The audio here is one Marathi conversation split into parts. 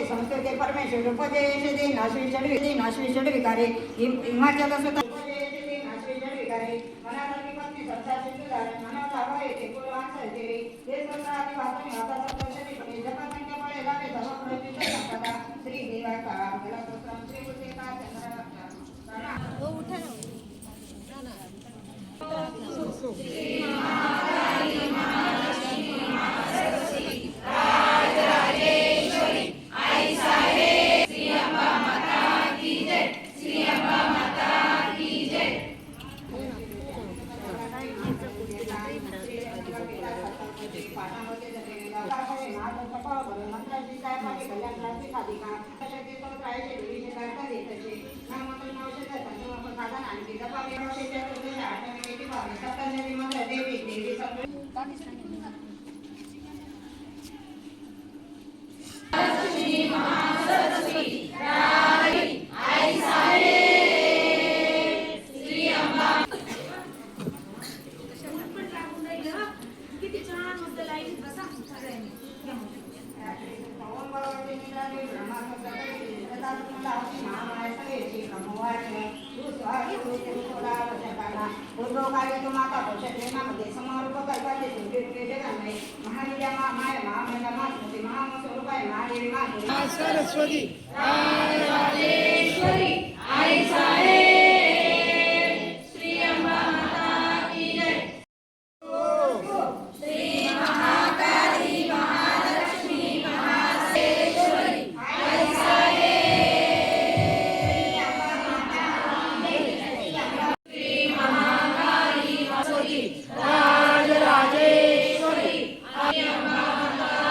संस्कृते परमेश्वर उपदेशे नाश्वी षड्विकारे नाश्वी षड्विकारे हिमाचल स्वतः नाश्वी षड्विकारे मनाची पत्नी सत्ता सिद्धुदार मनाला हवा येते कुलवांस येते हे स्वतः आधी वाचून आता सप्तशती पणे जपासंख्या पळे लावे सर्व प्रचित संपदा श्री देवाचा गलपुत्रम श्री बुद्धेका चंद्ररक्षा हो उठा ना श्री महाकाली महालक्ष्मी महासरस्वती राजराजेश्वरी आई साहेब श्री अंबा माता की जय श्री अंबा माता की जय सरस्वती राजराजेश्वरी आई साहेब श्री अंबा माता की जय श्री महाकाली महालक्ष्मी महासेश्वरी आई साहेब श्री महाकाली सरस्वती राजराजेश्वरी आई अंबा माता की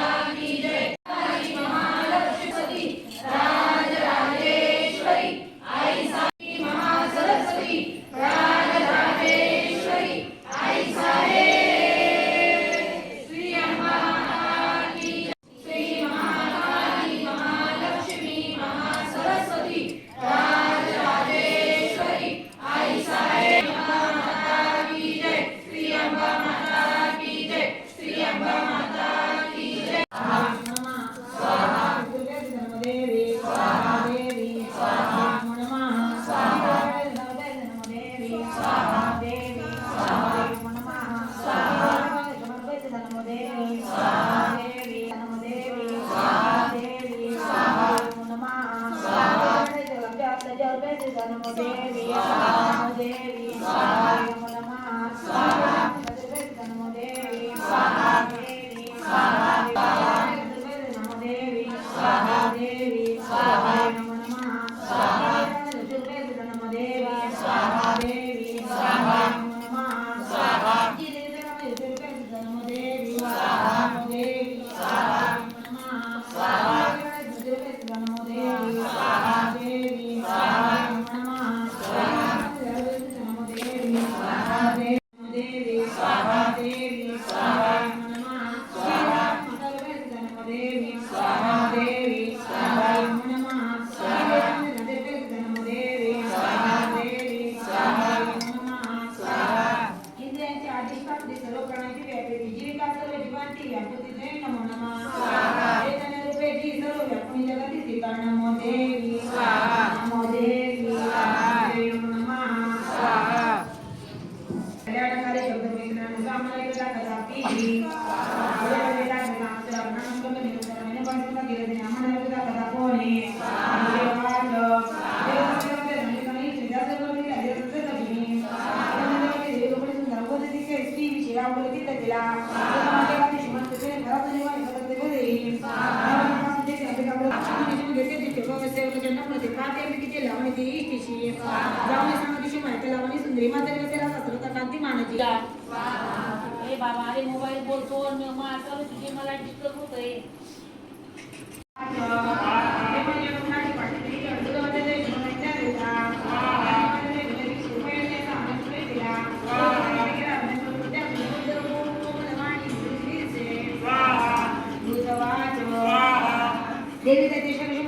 जय बाबा अरे मोबाईल बोलतो मला डिस्टर्ब होतंय देवी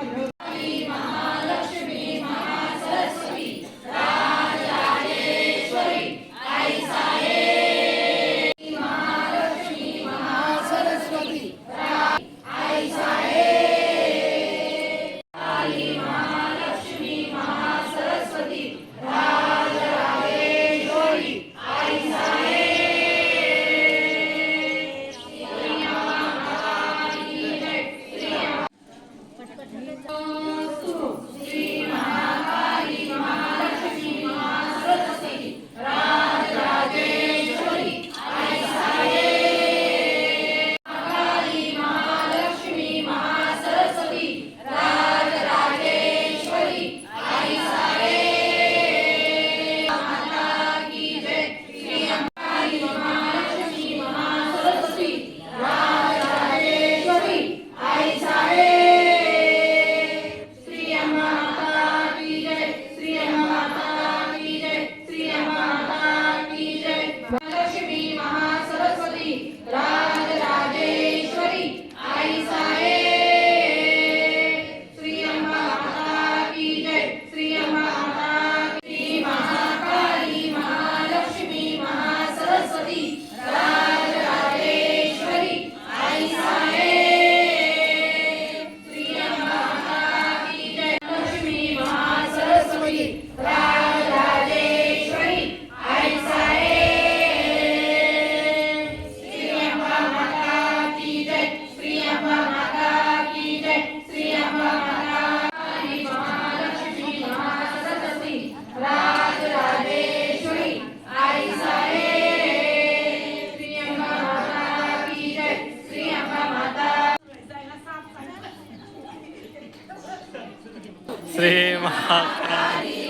श्री महाकाली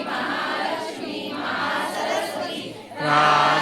राज